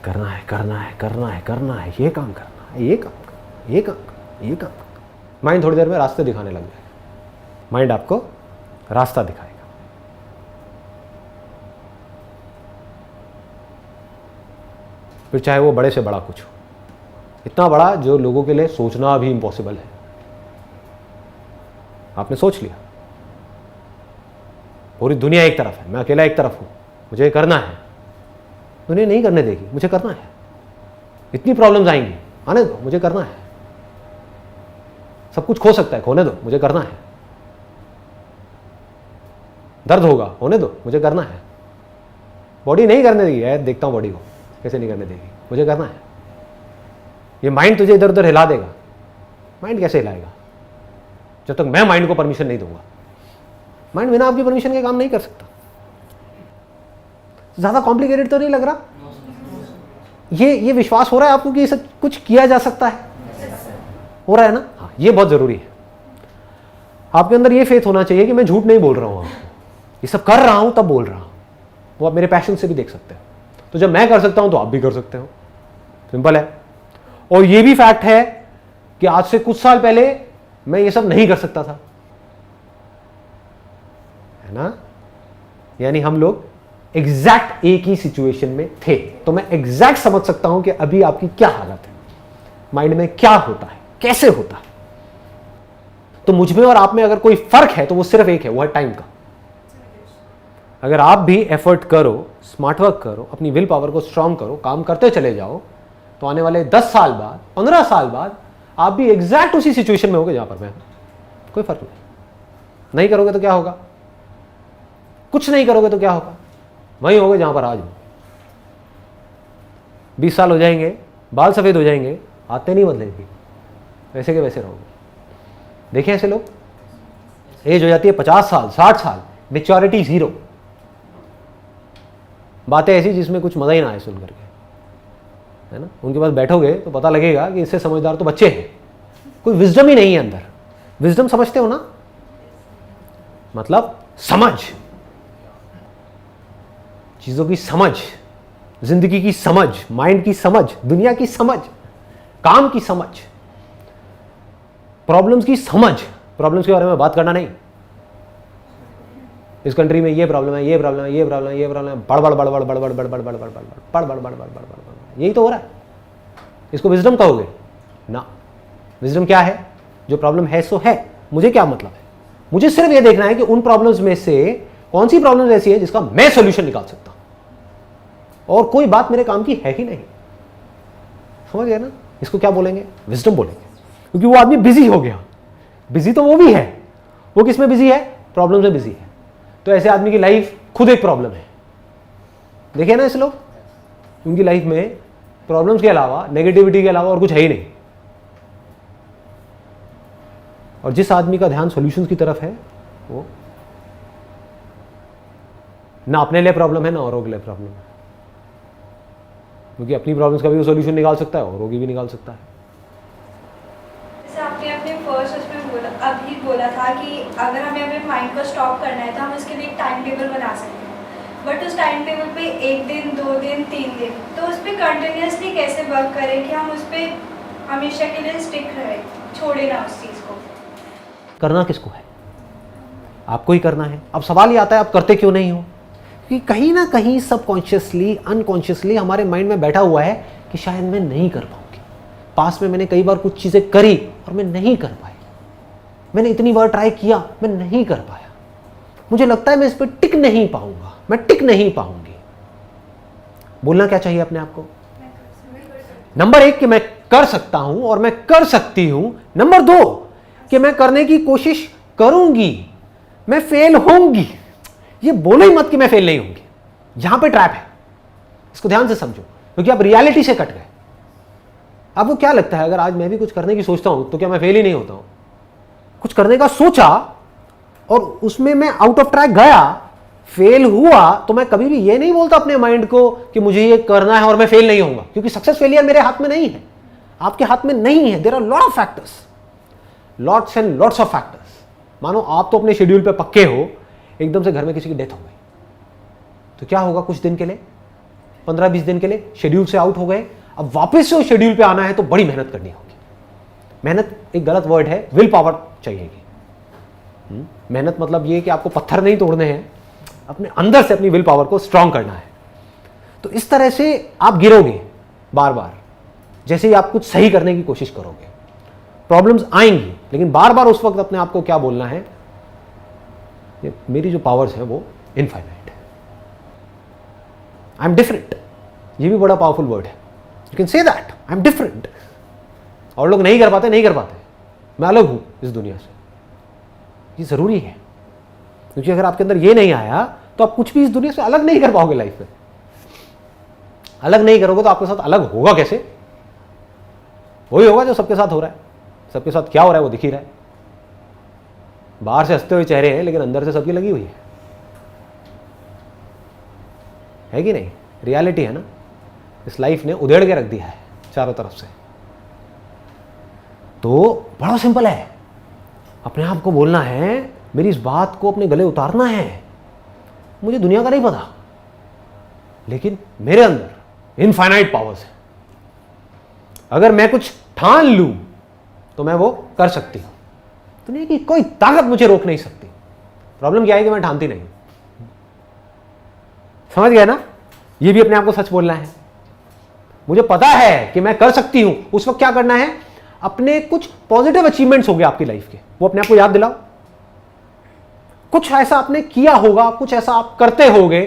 करना है, करना है, करना है, करना है, ये काम करना है, ये काम करना, ये काम करना, ये काम करना। माइंड थोड़ी देर में रास्ते दिखाने लग जाएगा। माइंड आपको रास्ता दिखाएगा। फिर चाहे वो बड़े से बड़ा कुछ हो, इतना बड़ा जो लोगों के लिए सोचना भी इम्पॉसिबल है। आपने सोच लिया पूरी दुनिया एक तरफ है, मैं अकेला एक तरफ हूं, मुझे करना है। दुनिया नहीं करने देगी, मुझे करना है। इतनी प्रॉब्लम्स आएंगी, आने दो, मुझे करना है। सब कुछ खो सकता है, खोने दो, मुझे करना है। दर्द होगा, होने दो, मुझे करना है। बॉडी नहीं करने देगी, है देखता हूं बॉडी को कैसे नहीं करने देगी, मुझे करना है। ये माइंड तुझे इधर उधर हिला देगा, माइंड कैसे हिलाएगा जब तक मैं माइंड को परमिशन नहीं दूंगा। माइंड बिना आपकी परमिशन के काम नहीं कर सकता। ज्यादा कॉम्प्लिकेटेड तो नहीं लग रहा? ये विश्वास हो रहा है आपको कि ये सब कुछ किया जा सकता है? हो रहा है ना? हाँ, ये बहुत जरूरी है। आपके अंदर ये फेथ होना चाहिए कि मैं झूठ नहीं बोल रहा हूं आपको, ये सब कर रहा हूं तब बोल रहा हूं। वो आप मेरे पैशन से भी देख सकते हो। तो जब मैं कर सकता हूं तो आप भी कर सकते हो, सिंपल है। और ये भी फैक्ट है कि आज से कुछ साल पहले मैं ये सब नहीं कर सकता था, है ना? यानी हम लोग एग्जैक्ट एक ही सिचुएशन में थे। तो मैं एग्जैक्ट समझ सकता हूं कि अभी आपकी क्या हालत है, माइंड में क्या होता है, कैसे होता है। तो मुझ में और आप में अगर कोई फर्क है तो वो सिर्फ एक है, वो है टाइम का। अगर आप भी एफर्ट करो, स्मार्ट वर्क करो, अपनी विल पावर को स्ट्रांग करो, काम करते चले जाओ, तो आने वाले 10 साल बाद, 15 साल बाद आप भी एग्जैक्ट उसी सिचुएशन में होगे जहां पर मैं हूं। कोई फर्क नहीं करोगे तो क्या होगा? कुछ नहीं करोगे तो क्या होगा? वहीं होगे जहां पर आज हो। 20 साल हो जाएंगे, बाल सफेद हो जाएंगे, आते नहीं बदलेंगी, वैसे के वैसे रहोगे। देखें ऐसे लोग, एज हो जाती है 50 साल, 60 साल, मैच्योरिटी 0, बातें ऐसी जिसमें कुछ मजा ही ना आए सुन करके, है ना? उनके पास बैठोगे तो पता लगेगा कि इससे समझदार तो बच्चे हैं, कोई विजडम ही नहीं है अंदर। विजडम समझते हो ना? मतलब समझ, चीजों की समझ, जिंदगी की समझ, माइंड की समझ, दुनिया की समझ, काम की समझ, प्रॉब्लम्स की समझ। प्रॉब्लम्स के बारे में बात करना नहीं, इस कंट्री में ये प्रॉब्लम है, ये प्रॉब्लम है, ये प्रॉब्लम है, ये प्रॉब्लम है, बड़बड़ बड़बड़ बड़बड़ बड़बड़ बड़बड़ बड़बड़ बड़बड़ बड़बड़ बड़बड़, यही तो हो रहा है। इसको विजडम कहोगे ना? विजडम क्या है? जो प्रॉब्लम है सो है, मुझे क्या मतलब है? मुझे सिर्फ ये देखना है कि उन प्रॉब्लम्स में से कौन सी प्रॉब्लम ऐसी है जिसका मैं सॉल्यूशन निकाल सकता हूं, और कोई बात मेरे काम की है ही नहीं। समझ गए ना? इसको क्या बोलेंगे? विजडम बोलेंगे, क्योंकि वो आदमी बिजी हो गया। बिजी तो वो भी है, वो किस में बिजी है? प्रॉब्लम में बिजी है। तो ऐसे आदमी की लाइफ खुद एक प्रॉब्लम है। देखिए ना, ऐसे लोग, उनकी लाइफ में प्रॉब्लम्स के अलावा, नेगेटिविटी के अलावा और कुछ है ही नहीं। और जिस आदमी का ध्यान सॉल्यूशंस की तरफ है, वो ना अपने लिए प्रॉब्लम है ना औरों के लिए प्रॉब्लम है, क्योंकि अपनी प्रॉब्लम्स का भी वो सॉल्यूशन निकाल सकता है, औरों की भी निकाल सकता है। जैसे आपने अपने फर्स्ट उसमें बोला, अभी बोला था कि अगर हमें अपने माइंड को स्टॉप करना है तो हम उसके लिए एक टाइम टेबल बना सकते हैं। बट उस टाइम टेबल पे 1 दिन, 2 दिन, 3 दिन, तो उस पर कंटिन्यूसली कैसे वर्क करें कि हम उस पर हमेशा के लिए स्टिक रहे, छोड़े ना उस चीज़ को। करना किसको है? आपको ही करना है। अब सवाल ये आता है, आप करते क्यों नहीं हो? क्योंकि कहीं ना कहीं सबकॉन्शियसली, अनकॉन्शियसली हमारे माइंड में बैठा हुआ है कि शायद मैं नहीं कर पाऊंगी। पास में मैंने कई बार कुछ चीज़ें करी और मैं नहीं कर पाई, मैंने इतनी बार ट्राई किया, मैं नहीं कर पाया, मुझे लगता है मैं इस पर टिक नहीं पाऊंगा, मैं टिक नहीं पाऊंगी। बोलना क्या चाहिए अपने आप को? नंबर 1 कि मैं कर सकता हूं और मैं कर सकती हूं। नंबर 2 कि मैं करने की कोशिश करूंगी, मैं फेल होंगी। ये बोलो ही मत कि मैं फेल नहीं होंगी, यहां पे ट्रैप है, इसको ध्यान से समझो, क्योंकि आप रियलिटी से कट गए। आपको क्या लगता है, अगर आज मैं भी कुछ करने की सोचता हूं तो क्या मैं फेल ही नहीं होता हूं? कुछ करने का सोचा और उसमें मैं आउट ऑफ ट्रैक गया, फेल हुआ, तो मैं कभी भी ये नहीं बोलता अपने माइंड को कि मुझे ये करना है और मैं फेल नहीं होऊंगा, क्योंकि सक्सेस फेलियर मेरे हाथ में नहीं है, आपके हाथ में नहीं है। There are lot of factors, lots and lots of factors. मानो आप तो अपने शेड्यूल पे पक्के हो, एकदम से घर में किसी की डेथ हो गई, तो क्या होगा? कुछ दिन के लिए, 15-20 दिन के लिए शेड्यूल से आउट हो गए, अब वापस से उस शेड्यूल पे आना है तो बड़ी मेहनत करनी होगी। मेहनत एक गलत वर्ड है, विल पावर चाहिएगी। मेहनत मतलब ये कि आपको पत्थर नहीं तोड़ने हैं, अपने अंदर से अपनी विल पावर को स्ट्रांग करना है। तो इस तरह से आप गिरोगे बार बार, जैसे ही आप कुछ सही करने की कोशिश करोगे। प्रॉब्लम्स आएंगी, लेकिन बार बार उस वक्त अपने आप को क्या बोलना है? ये मेरी जो पावर्स है वो इनफाइनाइट है, आई एम डिफरेंट। ये भी बड़ा पावरफुल वर्ड है। You can say that I am different. और लोग नहीं कर पाते, नहीं कर पाते, मैं अलग हूं इस दुनिया से। ये जरूरी है, क्योंकि अगर आपके अंदर ये नहीं आया तो आप कुछ भी इस दुनिया से अलग नहीं कर पाओगे। लाइफ में अलग नहीं करोगे तो आपके साथ अलग होगा कैसे? वही होगा जो सबके साथ हो रहा है। सबके साथ क्या हो रहा है वो दिख ही रहा है। बाहर से हंसते हुए चेहरे हैं लेकिन अंदर से सबकी लगी हुई है कि नहीं? रियलिटी है ना। इस लाइफ ने उधेड़ के रख दिया है चारों तरफ से। तो बड़ा सिंपल है, अपने आप को बोलना है, मेरी इस बात को अपने गले उतारना है। मुझे दुनिया का नहीं पता, लेकिन मेरे अंदर इनफाइनाइट पावर्स है। अगर मैं कुछ ठान लूं तो मैं वो कर सकती हूं। दुनिया की कोई ताकत मुझे रोक नहीं सकती। प्रॉब्लम क्या है कि मैं ठानती नहीं। समझ गए ना? ये भी अपने आप को सच बोलना है। मुझे पता है कि मैं कर सकती हूं। उस वक्त क्या करना है? अपने कुछ पॉजिटिव अचीवमेंट्स हो गए आपकी लाइफ के, वो अपने आप को याद दिलाओ। कुछ ऐसा आपने किया होगा, कुछ ऐसा आप करते होगे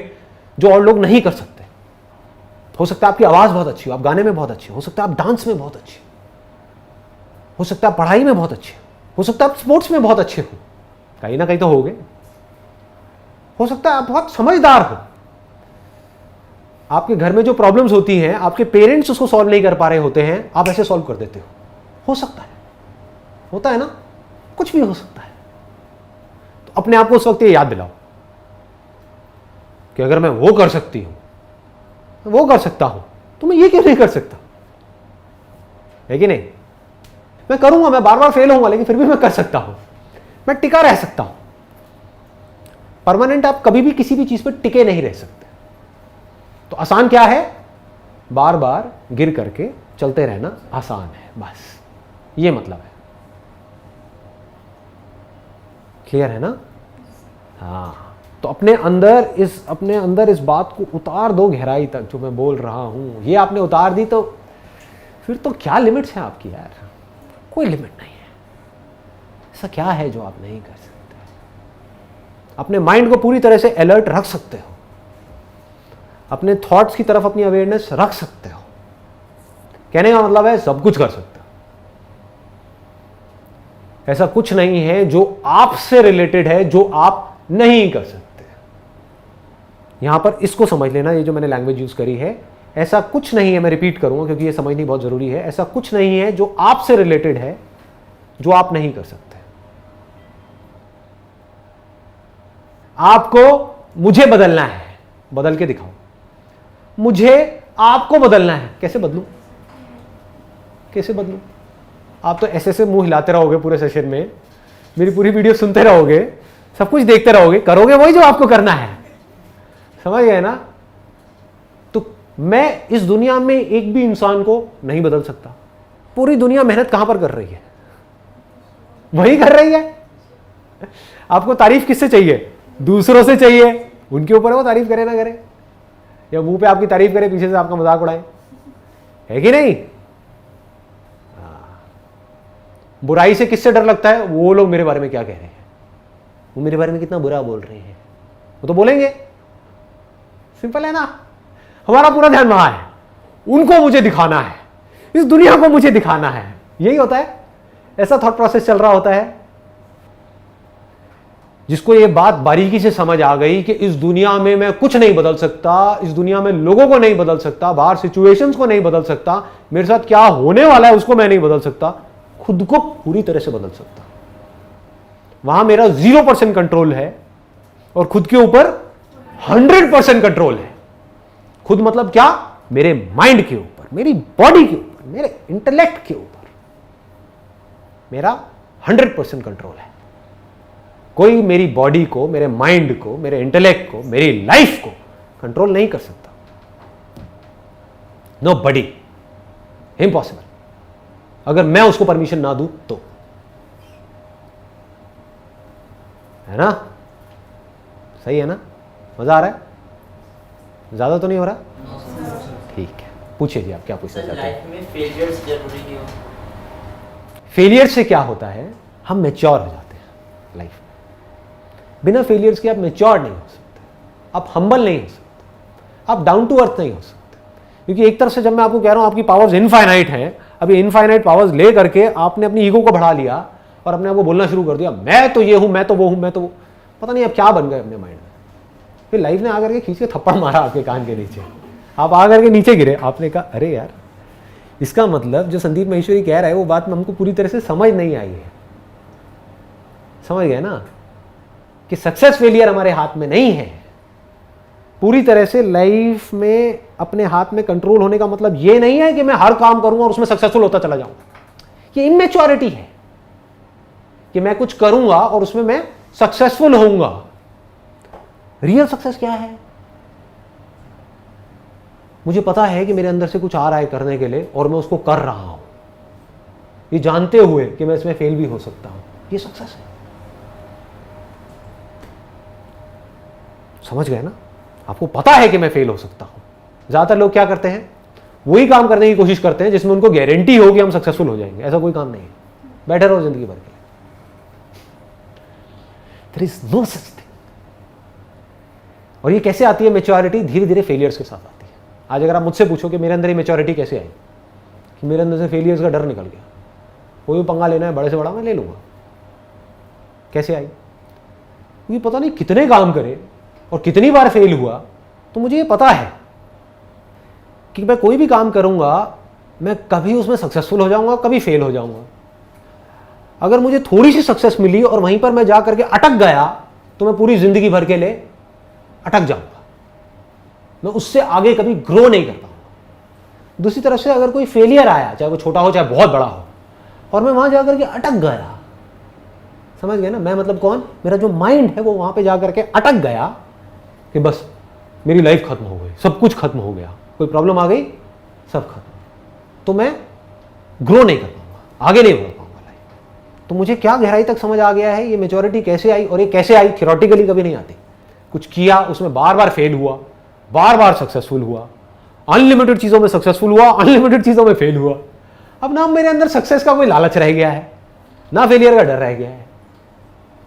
जो और लोग नहीं कर सकते। हो सकता है आपकी आवाज बहुत अच्छी हो, आप गाने में बहुत अच्छे हो सकता है आप डांस में बहुत अच्छे हो सकता है आप पढ़ाई में बहुत अच्छे हो सकता है आप स्पोर्ट्स में बहुत अच्छे हो, कहीं ना कहीं तो होगे। हो सकता है आप बहुत समझदार हो। आपके घर में जो प्रॉब्लम्स होती हैं, आपके पेरेंट्स उसको सॉल्व नहीं कर पा रहे होते हैं, आप ऐसे सॉल्व कर देते हो सकता है, होता है ना, कुछ भी हो सकता है। तो अपने आप को उस वक्त ये याद दिलाओ कि अगर मैं वो कर सकती हूं, वो कर सकता हूं, तो मैं ये क्यों नहीं कर सकता? है कि नहीं? मैं करूंगा, मैं बार बार फेल होऊंगा, लेकिन फिर भी मैं कर सकता हूं, मैं टिका रह सकता हूं। परमानेंट आप कभी भी किसी भी चीज पर टिके नहीं रह सकते। तो आसान क्या है? बार बार गिर करके चलते रहना आसान है, बस ये मतलब है। क्लियर है ना? हाँ, तो अपने अंदर इस बात को उतार दो गहराई तक, जो मैं बोल रहा हूं। ये आपने उतार दी तो फिर तो क्या लिमिट्स हैं आपकी यार? कोई लिमिट नहीं है। ऐसा क्या है जो आप नहीं कर सकते? अपने माइंड को पूरी तरह से अलर्ट रख सकते हो, अपने थॉट्स की तरफ अपनी अवेयरनेस रख सकते हो। कहने का मतलब है सब कुछ कर सकते हो। ऐसा कुछ नहीं है जो आपसे रिलेटेड है जो आप नहीं कर सकते। यहां पर इसको समझ लेना, ये जो मैंने लैंग्वेज यूज करी है, ऐसा कुछ नहीं है। मैं रिपीट करूंगा क्योंकि ये समझनी बहुत जरूरी है। ऐसा कुछ नहीं है जो आपसे रिलेटेड है जो आप नहीं कर सकते। आपको मुझे बदलना है, बदल के दिखाओ। मुझे आपको बदलना है, कैसे बदलूं? कैसे बदलूं? आप तो ऐसे मुंह हिलाते रहोगे पूरे सेशन में, मेरी पूरी वीडियो सुनते रहोगे, सब कुछ देखते रहोगे, करोगे वही जो आपको करना है। समझ गए ना? तो मैं इस दुनिया में एक भी इंसान को नहीं बदल सकता। पूरी दुनिया मेहनत कहां पर कर रही है? वही कर रही है। आपको तारीफ किससे चाहिए? दूसरों से चाहिए। उनके ऊपर वो तारीफ करे ना करे, या मुंह पे आपकी तारीफ करे, पीछे से आपका मजाक उड़ाए, है कि नहीं? बुराई से किससे डर लगता है? वो लोग मेरे बारे में क्या कह रहे हैं, वो मेरे बारे में कितना बुरा बोल रहे हैं, वो तो बोलेंगे। सिंपल है ना? हमारा पूरा ध्यान वहां है, उनको मुझे दिखाना है, इस दुनिया को मुझे दिखाना है। यही होता है, ऐसा थॉट प्रोसेस चल रहा होता है। जिसको ये बात बारीकी से समझ आ गई कि इस दुनिया में मैं कुछ नहीं बदल सकता, इस दुनिया में लोगों को नहीं बदल सकता, बाहर सिचुएशंस को नहीं बदल सकता, मेरे साथ क्या होने वाला है उसको मैं नहीं बदल सकता, खुद को पूरी तरह से बदल सकता। वहां मेरा 0% कंट्रोल है और खुद के ऊपर 100% कंट्रोल है। खुद मतलब क्या? मेरे माइंड के ऊपर, मेरी बॉडी के ऊपर, मेरे इंटेलेक्ट के ऊपर मेरा 100% कंट्रोल है। कोई मेरी बॉडी को, मेरे माइंड को, मेरे इंटेलेक्ट को, मेरी लाइफ को कंट्रोल नहीं कर सकता। नो बडी, इम्पॉसिबल। अगर मैं उसको परमिशन ना दूं तो, है ना? सही है ना? मजा आ रहा है? ज्यादा तो नहीं हो रहा? ठीक है, पूछिए जी, आप क्या पूछना चाहते हैं? लाइफ में फेलियर्स जरूरी क्यों? फेलियर से क्या होता है? हम मैच्योर हो जाते हैं लाइफ में। बिना फेलियर्स के आप मैच्योर नहीं हो सकते, आप हम्बल नहीं हो सकते, आप डाउन टू अर्थ नहीं हो सकते। क्योंकि एक तरफ से जब मैं आपको कह रहा हूं आपकी पावर्स इनफाइनाइट हैं, अभी इनफाइनाइट पावर्स ले करके आपने अपनी ईगो को बढ़ा लिया और अपने आप को बोलना शुरू कर दिया, मैं तो ये हूं, मैं तो वो हूं, मैं तो वो, पता नहीं अब क्या बन गए अपने माइंड में। फिर लाइफ ने आकर के खींच के थप्पड़ मारा आपके कान के नीचे, आप आकर के नीचे गिरे। आपने कहा अरे यार, इसका मतलब जो संदीप महेश्वरी कह रहा है वो बात हमको पूरी तरह से समझ नहीं आई है। समझ गए ना कि सक्सेस फेलियर हमारे हाथ में नहीं है। पूरी तरह से लाइफ में अपने हाथ में कंट्रोल होने का मतलब ये नहीं है कि मैं हर काम करूंगा और उसमें सक्सेसफुल होता चला जाऊंगा। ये इमेच्योरिटी है कि मैं कुछ करूंगा और उसमें मैं सक्सेसफुल होऊंगा। रियल सक्सेस क्या है? मुझे पता है कि मेरे अंदर से कुछ आ रहा है करने के लिए और मैं उसको कर रहा हूं, ये जानते हुए कि मैं इसमें फेल भी हो सकता हूं। ये सक्सेस है। समझ गए ना? आपको पता है कि मैं फेल हो सकता हूं। ज्यादातर लोग क्या करते हैं, वही काम करने की कोशिश करते हैं जिसमें उनको गारंटी हो कि हम सक्सेसफुल हो जाएंगे। ऐसा कोई काम नहीं है, बैठे रहो जिंदगी भर के लिए। There is no such thing. और ये कैसे आती है मैच्योरिटी? धीरे धीरे फेलियर्स के साथ आती है। आज अगर आप मुझसे पूछो कि मेरे अंदर ये मैच्योरिटी कैसे आई, कि मेरे अंदर से फेलियर्स का डर निकल गया, कोई भी पंगा लेना है बड़े से बड़ा मैं ले लूंगा, कैसे आई? क्योंकि पता नहीं कितने काम करे और कितनी बार फेल हुआ, तो मुझे ये पता है कि मैं कोई भी काम करूंगा मैं कभी उसमें सक्सेसफुल हो जाऊंगा, कभी फेल हो जाऊंगा। अगर मुझे थोड़ी सी सक्सेस मिली और वहीं पर मैं जा करके अटक गया तो मैं पूरी जिंदगी भर के लिए अटक जाऊंगा, मैं उससे आगे कभी ग्रो नहीं कर पाऊंगा। दूसरी तरफ से अगर कोई फेलियर आया, चाहे वो छोटा हो चाहे बहुत बड़ा हो, और मैं वहां जाकर के अटक गया, समझ गए ना? मैं मतलब कौन? मेरा जो माइंड है वो वहां पे जाकर के अटक गया कि बस मेरी लाइफ खत्म हो गई, सब कुछ खत्म हो गया, कोई प्रॉब्लम आ गई, सब खत्म, तो मैं ग्रो नहीं कर पाऊंगा, आगे नहीं बढ़ पाऊंगा लाइफ। तो मुझे क्या गहराई तक समझ आ गया है ये मैच्योरिटी कैसे आई, और ये कैसे आई? थियोरेटिकली कभी नहीं आती। कुछ किया, उसमें बार बार फेल हुआ, बार बार सक्सेसफुल हुआ, अनलिमिटेड चीजों में सक्सेसफुल हुआ, अनलिमिटेड चीजों में फेल हुआ। अब ना मेरे अंदर सक्सेस का कोई लालच रह गया है, ना फेलियर का डर रह गया है।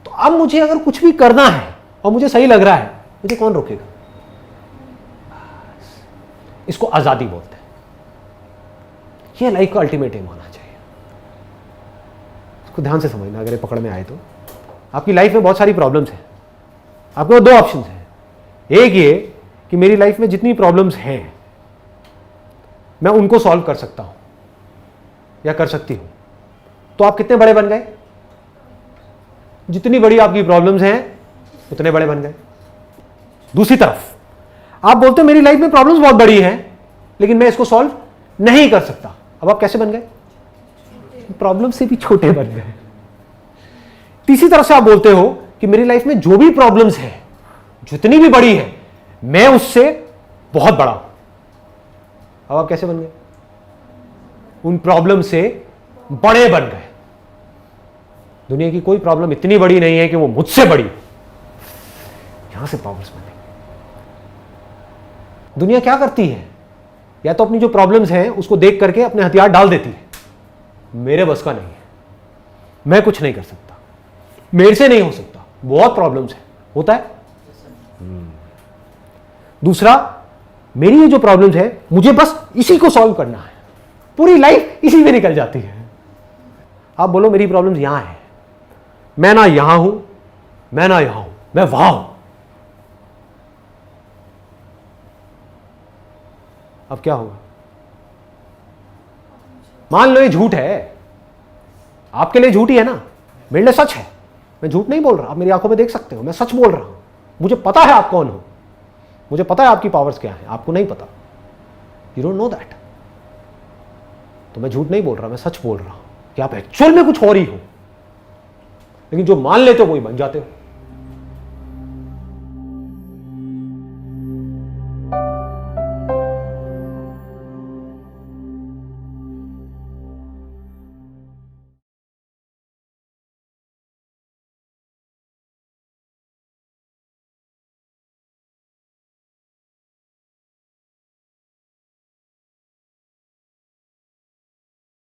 तो अब मुझे अगर कुछ भी करना है और मुझे सही लग रहा है, मुझे कौन रोकेगा? इसको आजादी बोलते हैं। यह लाइफ का अल्टीमेट एम होना चाहिए। इसको ध्यान से समझना अगर ये पकड़ में आए तो। आपकी लाइफ में बहुत सारी प्रॉब्लम्स हैं, आपके पास दो ऑप्शंस हैं। एक ये कि मेरी लाइफ में जितनी प्रॉब्लम्स हैं मैं उनको सॉल्व कर सकता हूं या कर सकती हूं। तो आप कितने बड़े बन गए? जितनी बड़ी आपकी प्रॉब्लम्स हैं उतने बड़े बन गए। दूसरी तरफ आप बोलते हो मेरी लाइफ में प्रॉब्लम्स बहुत बड़ी हैं लेकिन मैं इसको सॉल्व नहीं कर सकता। अब आप कैसे बन गए? प्रॉब्लम से भी छोटे बन गए। तीसरी तरफ से आप बोलते हो कि मेरी लाइफ में जो भी प्रॉब्लम्स है, जितनी भी बड़ी है, मैं उससे बहुत बड़ा हूं। अब आप कैसे बन गए? उन प्रॉब्लम से बड़े बन गए। दुनिया की कोई प्रॉब्लम इतनी बड़ी नहीं है कि वो मुझसे बड़ी। यहां से पावर्स बनेंगे। दुनिया क्या करती है? या तो अपनी जो प्रॉब्लम्स हैं उसको देख करके अपने हथियार डाल देती है, मेरे बस का नहीं है, मैं कुछ नहीं कर सकता, मेरे से नहीं हो सकता, बहुत प्रॉब्लम्स है, होता है। दूसरा, मेरी ये जो प्रॉब्लम्स है मुझे बस इसी को सॉल्व करना है, पूरी लाइफ इसी में निकल जाती है। आप बोलो मेरी प्रॉब्लम्स यहां है, मैं ना यहां हूं, मैं ना यहां हूं, मैं वहां हूं। अब क्या होगा? मान लो ये झूठ है, आपके लिए झूठ ही है ना, मेरे लिए सच है। मैं झूठ नहीं बोल रहा, आप मेरी आंखों में देख सकते हो, मैं सच बोल रहा हूं। मुझे पता है आप कौन हो, मुझे पता है आपकी पावर्स क्या है, आपको नहीं पता, यू डोंट नो दैट। तो मैं झूठ नहीं बोल रहा, मैं सच बोल रहा हूं कि आप एक्चुअल में कुछ और ही हो, लेकिन जो मान लेते हो वही बन जाते हो।